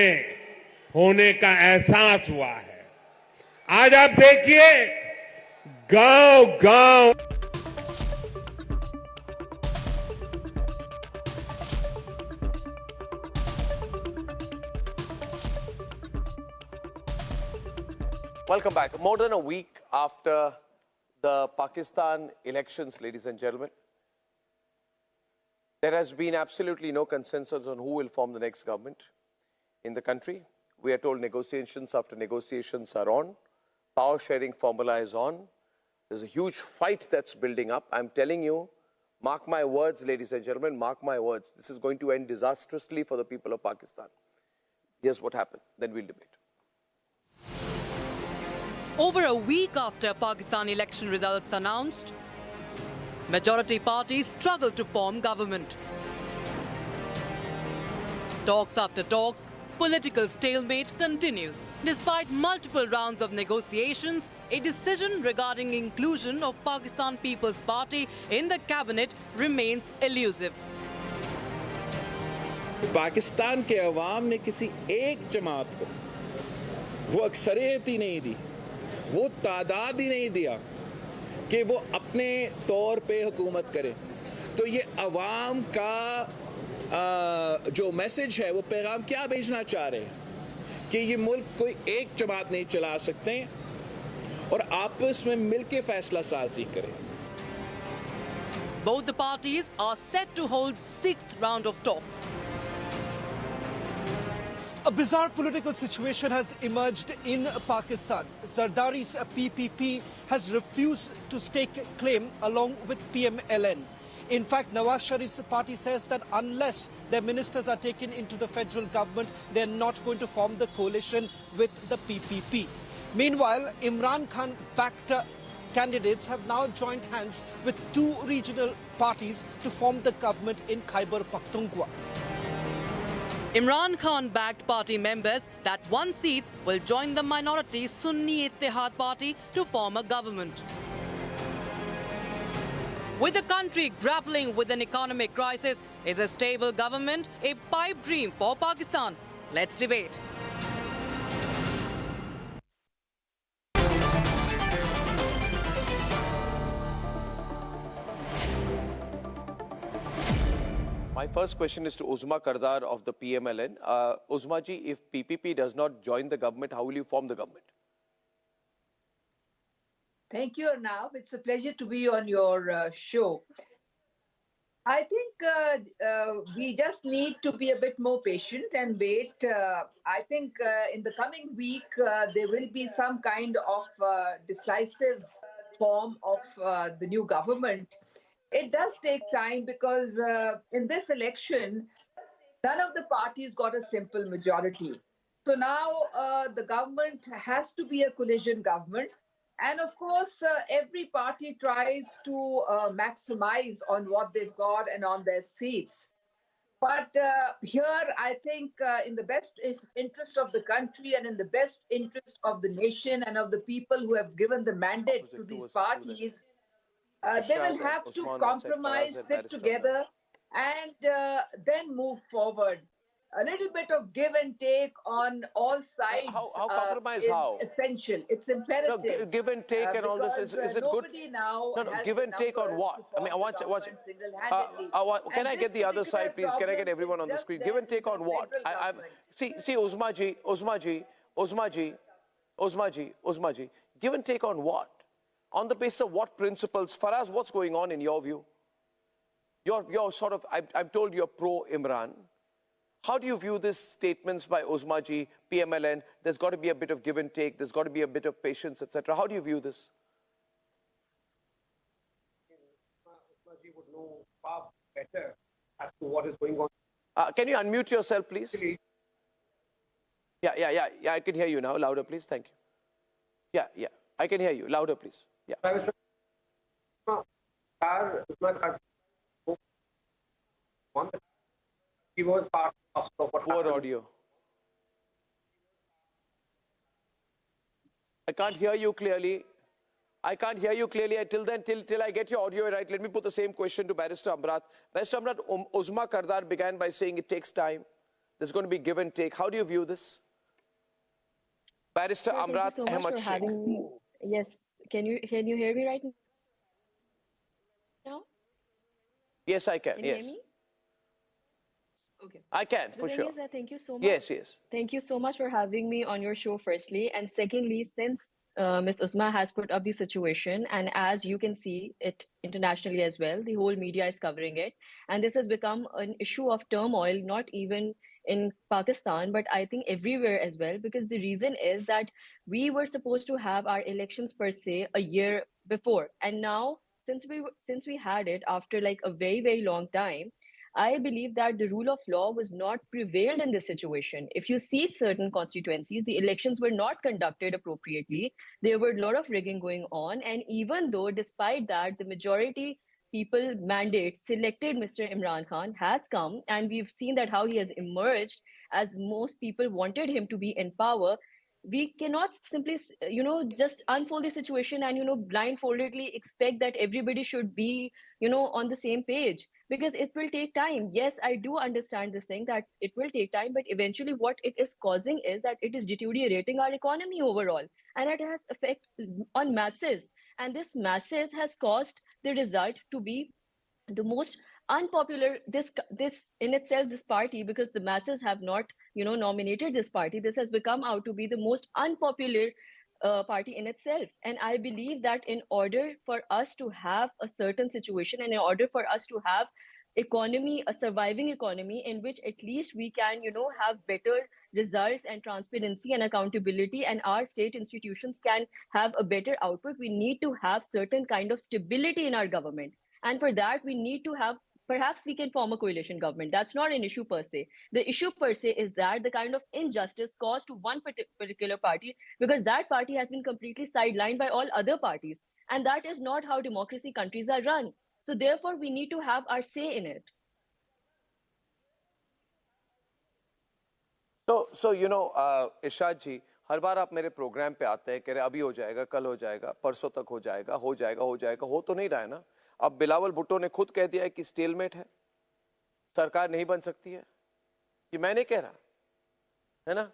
होने का एहसास हुआ है. आज आप देखिए गांव-गांव Welcome back. More than a week after the Pakistan elections, ladies and gentlemen, there has been absolutely no consensus on who will form the next government in the country. We are told negotiations after negotiations are on. Power sharing formula is on. There's a huge fight that's building up. I'm telling you, mark my words, ladies and gentlemen, mark my words. This is going to end disastrously for the people of Pakistan. Here's what happened. Then we'll debate. Over a week after Pakistan election results announced, majority parties struggle to form government. Talks after talks, political stalemate continues. Despite multiple rounds of negotiations, a decision regarding inclusion of Pakistan People's Party in the cabinet remains elusive. Pakistan के अवाम ने किसी एक जमात को वो अक्सरियत ही नहीं दी, वो तादाद ही नहीं दिया कि वो अपने तौर पे हुकूमत करे. तो ये अवाम का जो मैसेज है, वो पैगाम क्या भेजना चाह रहे हैं कि ये मुल्क कोई एक जमात नहीं चला सकते और आपस में मिलके फैसला साजी करें. Both the parties are set to hold 6th round of talks. A bizarre political situation has emerged in Pakistan. Zardari's PPP has refused to stake claim along with PMLN. In fact, Nawaz Sharif's party says that unless their ministers are taken into the federal government, they are not going to form the coalition with the PPP. Meanwhile, Imran Khan-backed candidates have now joined hands with two regional parties to form the government in Khyber Pakhtunkhwa. Imran Khan backed party members that won seats will join the minority Sunni Ittihad party to form a government. With the country grappling with an economic crisis, is a stable government a pipe dream for Pakistan? Let's debate. My first question is to Uzma Kardar of the PMLN. Uzma ji, if PPP does not join the government, how will you form the government? Thank you, Arnab. It's a pleasure to be on your show. I think we just need to be a bit more patient and wait. I think in the coming week, there will be some kind of decisive form of the new government. It does take time because in this election, none of the parties got a simple majority. So now the government has to be a coalition government. And of course, every party tries to maximize on what they've got and on their seats. But here, I think in the best interest of the country and in the best interest of the nation and of the people who have given the mandate to these parties, they will have to compromise, sit together, and then move forward. A little bit of give and take on all sides is essential. It's imperative. No, give and take and all this, is it good? Now No, give and take on what? I mean, can I get the other side, please? Can I get everyone on the screen? Give and take on what? See, Uzma ji, give and take on what? On the basis of what principles? Faraz, what's going on in your view? You're sort of, I'm told you're pro-Imran. How do you view these statements by Uzma ji, PMLN? There's got to be a bit of give and take. There's got to be a bit of patience, etc. How do you view this? Uzma ji would know far better as to what is going on. Can you unmute yourself, please? Yeah. I can hear you now. Louder, please. Thank you. Yeah. I can hear you. Louder, please. Yeah. He was part of what Poor audio. I can't hear you clearly. Till I get your audio right. Let me put the same question to Barrister Amrat. Barrister Amrat, Uzma Kardar began by saying it takes time. There's going to be give and take. How do you view this? Barrister Amrat Ahmad Sheikh. Yes. Can you hear me right now? Yes, I can. Can you yes. hear me? Okay. I can, for sure. Thank you so much. Yes. Thank you so much for having me on your show, firstly. And secondly, since Ms. Uzma has put up the situation, and as you can see it internationally as well, the whole media is covering it. And this has become an issue of turmoil, not even in Pakistan, but I think everywhere as well, because the reason is that we were supposed to have our elections per se a year before. And now, since we had it after like a very, very long time, I believe that the rule of law was not prevailed in this situation. If you see certain constituencies, the elections were not conducted appropriately. There were a lot of rigging going on. And even though, despite that, the majority people mandate selected Mr. Imran Khan has come, and we've seen that how he has emerged as most people wanted him to be in power. We cannot simply, just unfold the situation and, blindfoldedly expect that everybody should be, on the same page, because it will take time. Yes, I do understand this thing that it will take time, but eventually what it is causing is that it is deteriorating our economy overall, and it has effect on masses. And this masses has caused the result to be the most unpopular, this in itself, this party, because the masses have not nominated this party. This has become out to be the most unpopular party in itself. And I believe that in order for us to have a certain situation, and in order for us to have economy, a surviving economy in which at least we can have better results and transparency and accountability, and our state institutions can have a better output, we need to have certain kind of stability in our government. And for that, we need to have, perhaps we can form a coalition government. That's not an issue per se. The issue per se is that the kind of injustice caused to one particular party, because that party has been completely sidelined by all other parties. And that is not how democracy countries are run. So therefore, we need to have our say in it. So you know, इरशाद जी, हर बार आप मेरे programme पे आते हैं, कह रहे अभी हो जाएगा, कल हो जाएगा, परसों तक हो जाएगा, हो जाएगा, हो जाएगा, हो तो नहीं रहा है ना। अब बिलावल भुट्टो ने खुद कह दिया है कि स्टेलमेट है, सरकार नहीं बन सकती है। ये मैं नहीं कह रहा, है ना?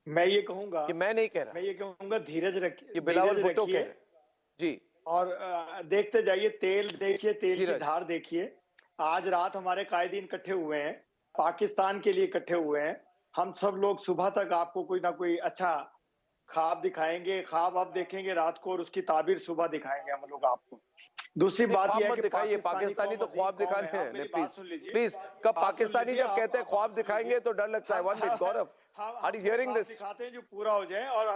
मैं ये कहूंगा कि मैं नहीं कह रहा, मैं ये कहूंगा धीरज रखिए, ये बिलावल भुट्टो कह रहे जी। और देखते जाइए, तेल देखिए, तेल की धार देखिए। आज रात हमारे कायदीन इकट्ठे हुए हैं, पाकिस्तान के लिए इकट्ठे हुए हैं। हम सब लोग सुबह तक आपको कोई ना कोई अच्छा ख्वाब दिखाएंगे, ख्वाब आप देखेंगे रात को और उसकी ताबीर सुबह दिखाएंगे हम लोग आपको। दूसरी बात यह है कि दिखाइए, पाकिस्तानी तो ख्वाब दिखाने हैं, प्लीज। कब पाकिस्तानी जब कहते हैं ख्वाब दिखाएंगे तो डर लगता है। One minute Gaurav, are you hearing this? दिखाते हैं जो पूरा हो जाए, और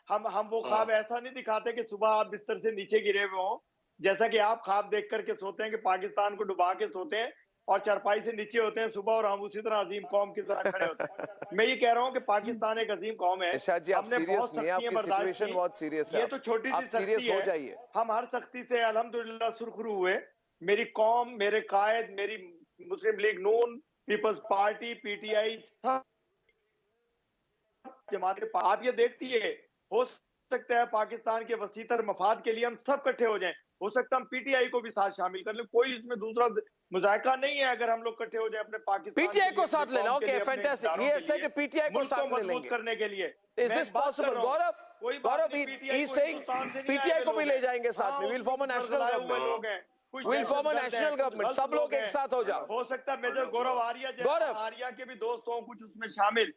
हम वो ख्वाब ऐसा नहीं दिखाते कि सुबह आप बिस्तर से नीचे गिरे हुए हो, जैसा कि आप ख्वाब देख करके सोते हैं कि पाकिस्तान को डुबा के सोते हैं और चारपाई से नीचे होते हैं सुबह, और हम उसी तरह अजीम कौम की तरह खड़े होते हैं। मैं ये कह रहा हूँ कि पाकिस्तान एक अजीम कौम है। हमने बहुत सख्तियां बर्दाश्त की, बहुत सीरियस है, ये तो छोटी सी सख्ती है। जाइए। हम हर सख्ती से अल्हम्दुलिल्लाह सुरखरू हुए। मेरी कौम, मेरे कायद, मेरी मुस्लिम लीग नून, पीपल्स पार्टी, पीटीआई, सब जमात, आप ये देखती है, हो सकता है पाकिस्तान के वसीतर मफाद के लिए हम सब इकट्ठे हो जाएं। हो सकता है हम पीटीआई को भी साथ शामिल कर लें, कोई इसमें दूसरा मुजायका नहीं है अगर हम लोग इकट्ठे हो जाएं अपने पाकिस्तान पीटीआई को साथ लेना। Okay, fantastic. ये ऐसे कि पीटीआई को साथ ले लेंगे करने के लिए। Is this possible? Gaurav he is saying PTI को भी ले जाएंगे साथ में। Will form a national government, will form a national government, सब लोग एक साथ हो जाओ। हो सकता है मेजर गौरव आर्या के भी दोस्त हों कुछ उसमें शामिल।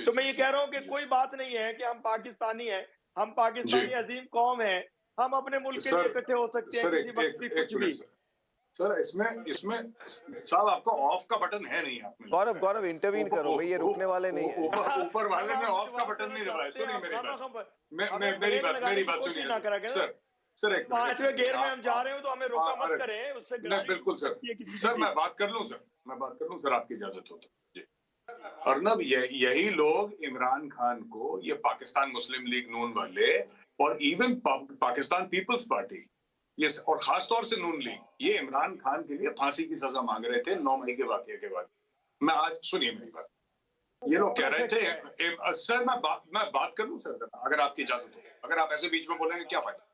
तो मैं ये कह रहा हूँ कि कोई बात नहीं है कि हम पाकिस्तानी हैं, हम पाकिस्तानी अजीम कौम है, हम अपने मुल्क के लिए इकट्ठे हो सकते हैं किसी वक्त भी, कुछ भी। सर इसमें साहब आपका ऑफ का बटन है नहीं आप में। गौरव इंटरवीन करो भाई, ये रुकने वाले नहीं है। ऊपर वाले ने ऑफ का बटन नहीं दबाया। सुनिए मेरी बात सुनिए सर। एक 5वें गियर में हम जा रहे हो तो हमें रोका मत करें उससे। बिल्कुल सर मैं बात कर लूं सर आपकी इजाजत हो तो जी। अर्नब, यही लोग इमरान खान को, ये पाकिस्तान मुस्लिम लीग नून वाले और इवन पाकिस्तान पीपल्स पार्टी, ये और खास तौर से नून लीग, ये इमरान खान के लिए फांसी की सजा मांग रहे थे 9 मई के वाकये के बाद। मैं आज, सुनिए मेरी बात, ये लोग कह रहे थे सर मैं बात कर लूं सर, अगर आपकी इजाजत हो। अगर आप ऐसे बीच में बोलेंगे क्या फायदा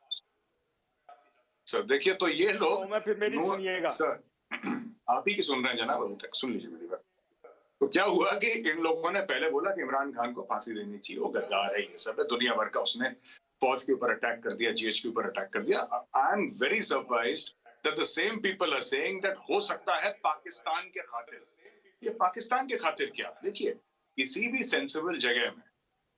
सर? देखिए, तो ये लोग सुनिएगा सर, आप ही की सुन रहे हैं जनाब, अभी तक सुन लीजिए मेरी बात। तो क्या हुआ कि इन लोगों ने पहले बोला कि इमरान खान को फांसी देनी चाहिए, वो गद्दार है, ये सब है, दुनिया भर का उसने फौज के ऊपर अटैक कर दिया, जीएच के ऊपर अटैक कर दिया। I am very surprised that the same people are saying that हो सकता है पाकिस्तान के खातिर। ये पाकिस्तान के खातिर क्या? देखिए, किसी भी सेंसिबल जगह में,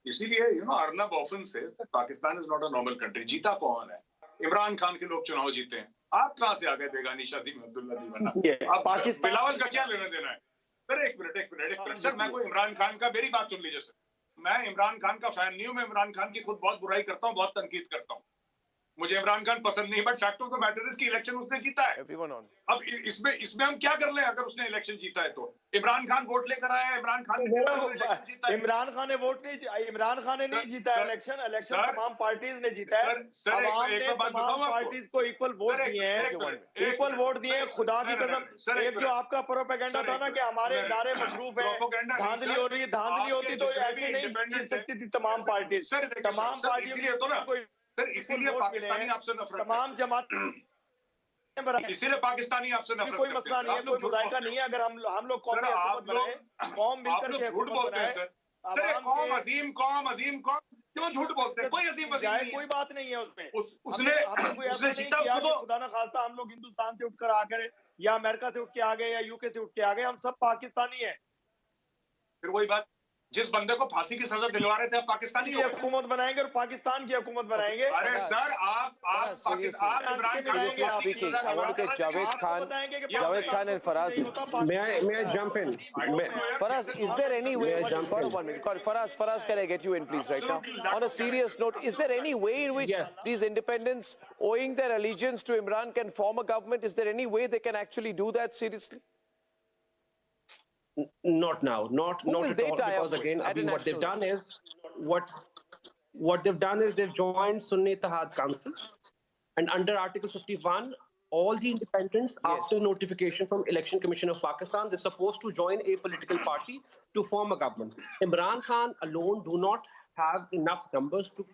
इसीलिए Arnab often says that Pakistan is not a normal country. जीता कौन है? इमरान खान के लोग चुनाव जीते हैं। आप कहां से आ गए बेगानी शादी में अब्दुल्ला दीवाना? अब बिलावल का क्या लेना देना है? सर एक मिनट सर, मैं कोई इमरान खान का, मेरी बात सुन लीजिए सर, मैं इमरान खान का फैन नहीं हूं। मैं इमरान खान की खुद बहुत बुराई करता हूं, बहुत तनकीद करता हूं, मुझे इमरान खान पसंद नहीं, but fact of the matter is कि इलेक्शन उसने जीता है। अब इसमें हम क्या कर लें? अगर उसने इलेक्शन जीता है तो इमरान खान वोट लेकर आया है, इमरान खान ने इलेक्शन जीता है। इमरान खान ने वोट नहीं, इमरान खान ने नहीं जीता है इलेक्शन तमाम पार्टीज ने जीता है। सर एक बात बताऊं आपको, पार्टीज को इक्वल वोट दिए हैं, इक्वल वोट दिए हैं। खुदा की कसम, एक जो आपका प्रोपेगेंडा था ना कि हमारे इदारे मशरूफ है, धांधली हो रही है, धांधली होती तो ऐसे नहीं जीत सकती थी तमाम पार्टी। तमाम पार्टी सर इसीलिए पाकिस्तानी आपसे नफरत, तमाम जमात, इसीलिए पाकिस्तानी आपसे नफरत, कोई मसला नहीं है, कोई मुजाहिदा नहीं है। अगर हम लोग कौम मिलकर के झूठ बोलते हैं सर। कौम अजीम कौम क्यों झूठ बोलते हैं? कोई अजीम वजीम नहीं, कोई बात नहीं है उसमें। उसने जीता, उसको तो खुदा ना खास्ता हम लोग हिंदुस्तान से उठकर आ गए या अमेरिका से उठ के आ गए या यूके से उठ के आ गए, हम सब पाकिस्तानी है। फिर वही बात, जिस बंदे को फांसी की सजा दिलवा रहे थे आप पाकिस्तानी की हुकूमत बनाएंगे और पाकिस्तान की हुकूमत बनाएंगे। अरे सर आप Imran Khan, Javed Khan and Faraz. May I jump in? Faraz, is there any way? Faraz, can I get you in, please, right now? On a serious note, is there any way in which these independents, owing their allegiance to Imran, can form a government? Is there any way they can actually do that seriously? Not now, not at all, because again, what they've done is what they've done is they've joined Sunni Ittihad Council, and under Article 51, all the independents, after notification from Election Commission of Pakistan, they're supposed to join a political party to form a government. Imran Khan alone do not have enough numbers to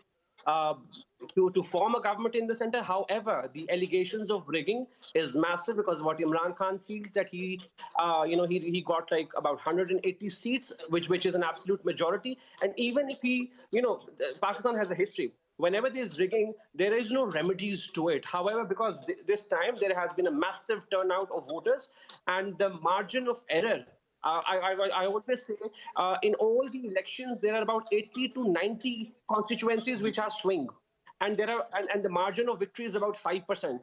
form a government in the center. However, the allegations of rigging is massive, because what Imran Khan feels that he got like about 180 seats, which is an absolute majority. And even if Pakistan has a history. Whenever there's rigging, there is no remedies to it. However, because this time there has been a massive turnout of voters, and the margin of error, I always say, in all the elections, there are about 80 to 90 constituencies which are swing, and the margin of victory is about 5%.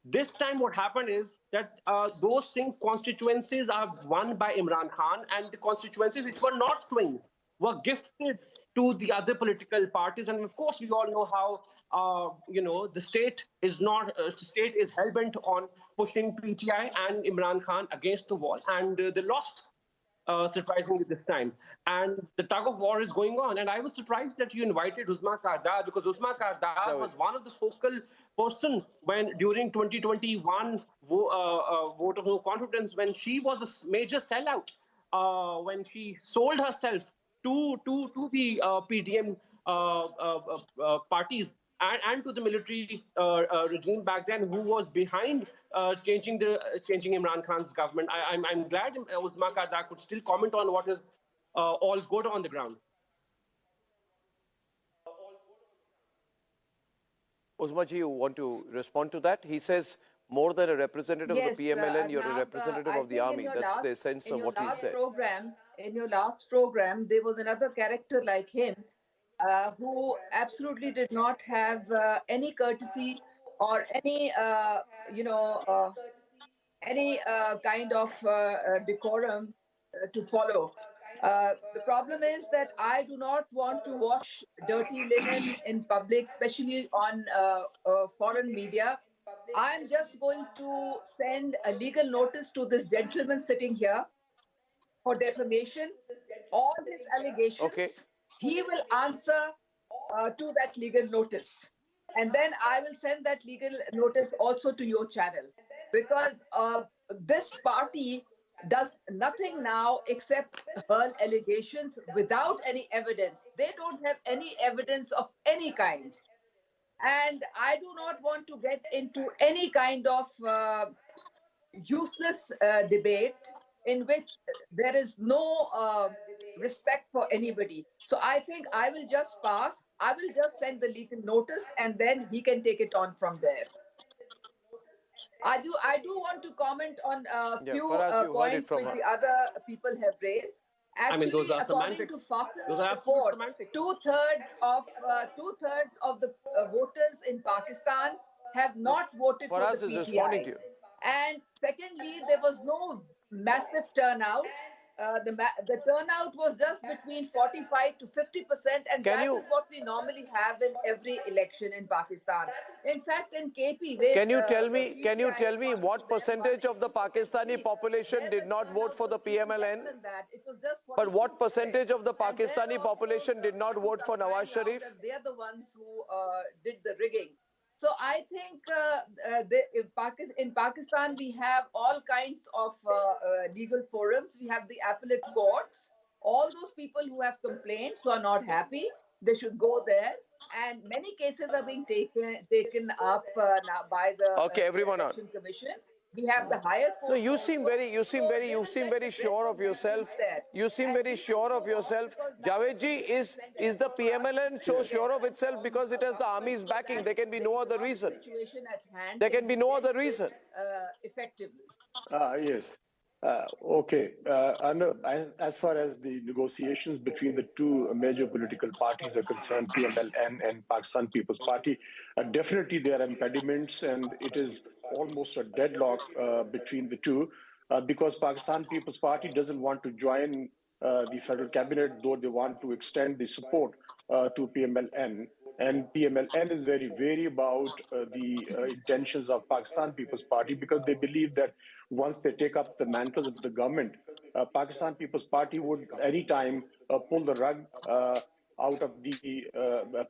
This time what happened is that those swing constituencies are won by Imran Khan, and the constituencies which were not swing were gifted to the other political parties. And of course, we all know how the state is hell-bent on pushing PTI and Imran Khan against the wall, and they lost. Surprisingly this time, and the tug of war is going on. And I was surprised that you invited Uzma Kardar, because Uzma Kardar was one of the focal person when during 2021 vote of no confidence, when she was a major sellout, when she sold herself to the PDM parties and to the military regime back then, who was behind changing Imran Khan's government. I'm glad Uzma Kardar could still comment on what is all good on the ground. Uzma ji, you want to respond to that? He says more than a representative of the PMLN, you're a representative of the army. That's the essence of what he said. In your last program, there was another character like him who absolutely did not have any courtesy or any kind of decorum to follow. The problem is that I do not want to wash dirty linen in public, especially on foreign media. I'm just going to send a legal notice to this gentleman sitting here for defamation. All his allegations, he will answer to that legal notice. And then I will send that legal notice also to your channel, because this party does nothing now except hurl allegations without any evidence. They don't have any evidence of any kind. And I do not want to get into any kind of useless debate in which there is no respect for anybody. So I think I will just pass. I will just send the legal notice, and then he can take it on from there. I do want to comment on a few points which the other people have raised. Actually, those are according to Farkas report, two-thirds of the voters in Pakistan have not voted for the PTI. And secondly, there was no massive turnout. The turnout was just between 45 to 50%, and that is what we normally have in every election in Pakistan. In fact, in KP, where, can you tell me what percentage of the Pakistani population did not vote for the PMLN? But what percentage of the Pakistani population did not vote for Nawaz Sharif? They're the ones who did the rigging. So I think in Pakistan, we have all kinds of legal forums. We have the appellate courts. All those people who have complaints, who are not happy, they should go there. And many cases are being taken up now by the Election Commission. We have the higher court. No, you seem very sure of yourself. You seem very sure of yourself. Javed ji, is the PMLN so sure of itself because it has the army's backing? There can be no other reason. There can be no other reason. Effectively. Yes. Okay. As far as the negotiations between the two major political parties are concerned, PMLN and Pakistan People's Party, definitely there are impediments, and it is almost a deadlock between the two, because Pakistan People's Party doesn't want to join the federal cabinet, though they want to extend the support to PMLN. And PMLN is very wary about the intentions of Pakistan People's Party, because they believe that once they take up the mantles of the government, Pakistan People's Party would anytime pull the rug out of the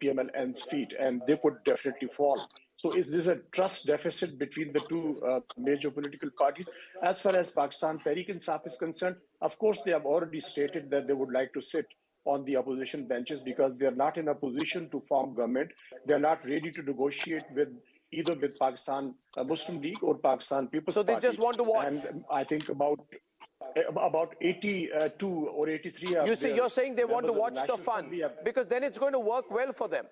PMLN's feet, and they could definitely fall. So is this a trust deficit between the two major political parties? As far as Pakistan Tehreek-e-Insaf is concerned, of course, they have already stated that they would like to sit on the opposition benches because they are not in a position to form government. They are not ready to negotiate with either with Pakistan Muslim League or Pakistan People's Party. So they just want to watch. And I think about 82 or 83. You're saying they want to watch the fun because then it's going to work well for them.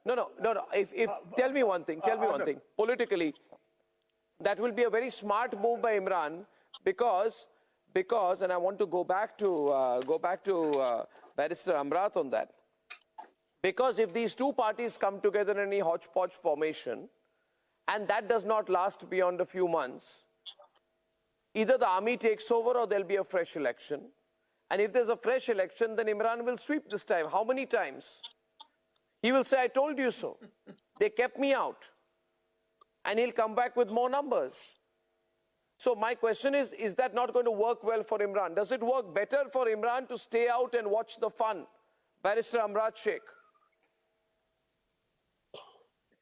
No. If tell me one thing. Politically, that will be a very smart move by Imran because, and I want to go back to Barrister Amrat on that. Because if these two parties come together in any hodgepodge formation, and that does not last beyond a few months, either the army takes over or there'll be a fresh election. And if there's a fresh election, then Imran will sweep this time. How many times? He will say, I told you so. They kept me out. And he'll come back with more numbers. So my question is that not going to work well for Imran? Does it work better for Imran to stay out and watch the fun? Barrister Amrat Sheikh.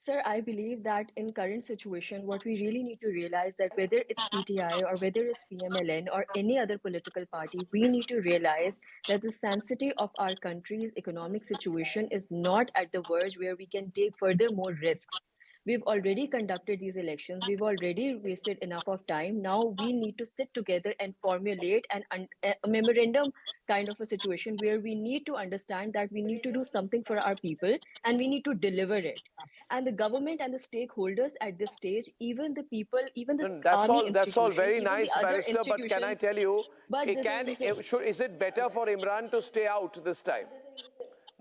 Sir, I believe that in current situation, what we really need to realize that whether it's PTI or whether it's PMLN or any other political party, we need to realize that the sanctity of our country's economic situation is not at the verge where we can take further more risks. We've already conducted these elections. We've already wasted enough of time. Now we need to sit together and formulate a memorandum kind of a situation where we need to understand that we need to do something for our people and we need to deliver it. And the government and the stakeholders at this stage, even the people, even the army That's all very institutions, nice, even the other Barrister, but can I tell you, But is it better for Imran to stay out this time?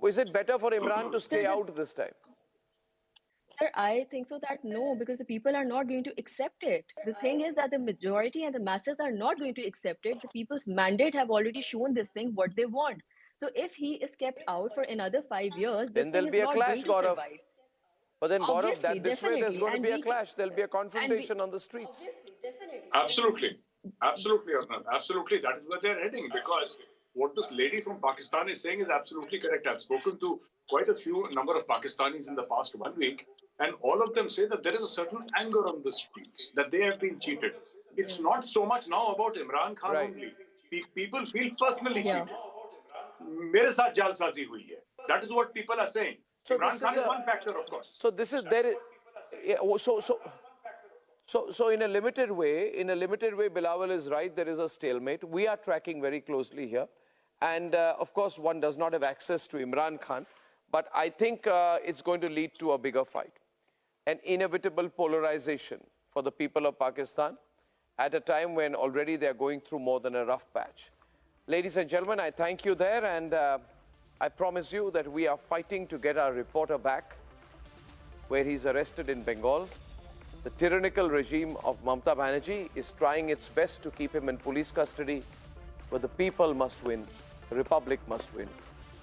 Is it better for Imran to stay out this time? Sir, I think so that no, because the people are not going to accept it. The thing is that the majority and the masses are not going to accept it. The people's mandate have already shown this thing what they want. So if he is kept out for another 5 years, this then there'll thing be is a not clash, going to Gaurav. survive. But then, Gaurav, Obviously, this way there's going to be a and clash. There'll be a confrontation on the streets. Absolutely, Arnab. Absolutely, that is where they're heading because what this lady from Pakistan is saying is absolutely correct. I've spoken to quite a few number of Pakistanis in the past 1 week, and all of them say that there is a certain anger on the streets, that they have been cheated. It's not so much now about Imran Khan only. People feel personally cheated. Mere saath jalsazi hui hai. That is what people are saying. So Imran Khan is one factor, of course. So this is there. So in a limited way, Bilawal is right. There is a stalemate. We are tracking very closely here, and of course, one does not have access to Imran Khan. But I think it's going to lead to a bigger fight, an inevitable polarization for the people of Pakistan at a time when already they are going through more than a rough patch. Ladies and gentlemen, I thank you there, and I promise you that we are fighting to get our reporter back where he's arrested in Bengal. The tyrannical regime of Mamata Banerjee is trying its best to keep him in police custody, but the people must win, the republic must win,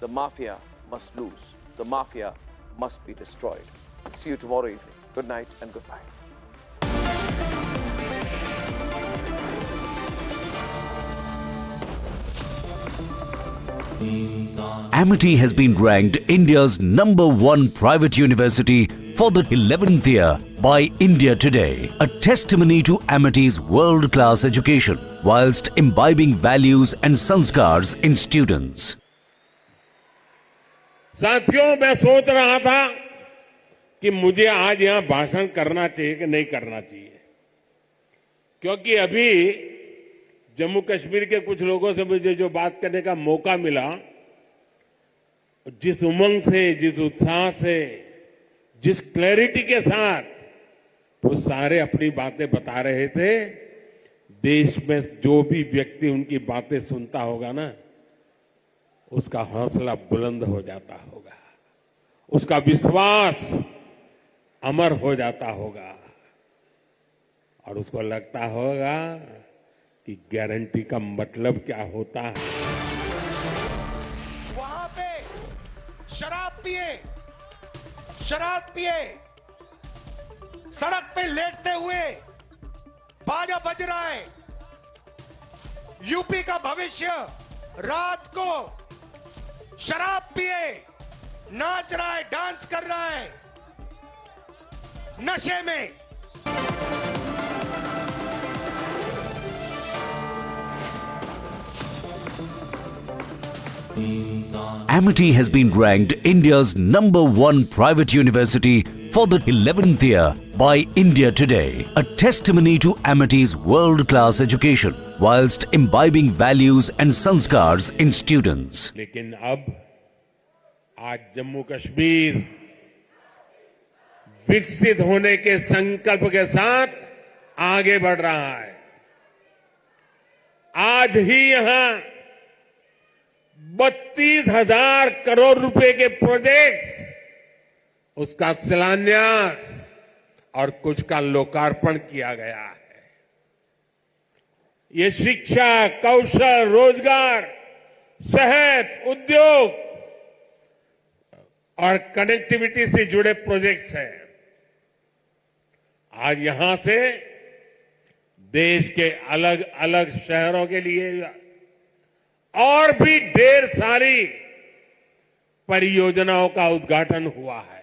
the mafia must lose, the mafia must be destroyed. See you tomorrow evening. Good night and goodbye. Amity has been ranked India's #1 private university for the 11th year by India Today, a testimony to Amity's world-class education, whilst imbibing values and sanskars in students. साथियों, मैं सोच रहा था कि मुझे आज यहां भाषण करना चाहिए कि नहीं करना चाहिए, क्योंकि अभी जम्मू कश्मीर के कुछ लोगों से मुझे जो बात करने का मौका मिला, जिस उमंग से, जिस उत्साह से, जिस क्लैरिटी के साथ वो सारे अपनी बातें बता रहे थे, देश में जो भी व्यक्ति उनकी बातें सुनता होगा ना, उसका हौसला बुलंद हो जाता होगा, उसका विश्वास अमर हो जाता होगा और उसको लगता होगा कि गारंटी का मतलब क्या होता है। वहां पे शराब पिए सड़क पे लेटते हुए बाजा बज रहा है। यूपी का भविष्य रात को शराब पिए नाच रहा है, डांस कर रहा है नशे में। Amity has been ranked India's #1 private university for the 11th year by India Today, a testimony to Amity's world-class education whilst imbibing values and sanskars in students. लेकिन अब आज जम्मू कश्मीर विकसित होने के संकल्प के साथ आगे बढ़ रहा है। आज ही यहां 32,000 करोड़ रुपए के प्रोजेक्ट्स, उसका शिलान्यास और कुछ का लोकार्पण किया गया है। ये शिक्षा, कौशल, रोजगार, सेहत, उद्योग और कनेक्टिविटी से जुड़े प्रोजेक्ट्स हैं। आज यहां से देश के अलग अलग शहरों के लिए और भी ढेर सारी परियोजनाओं का उद्घाटन हुआ है।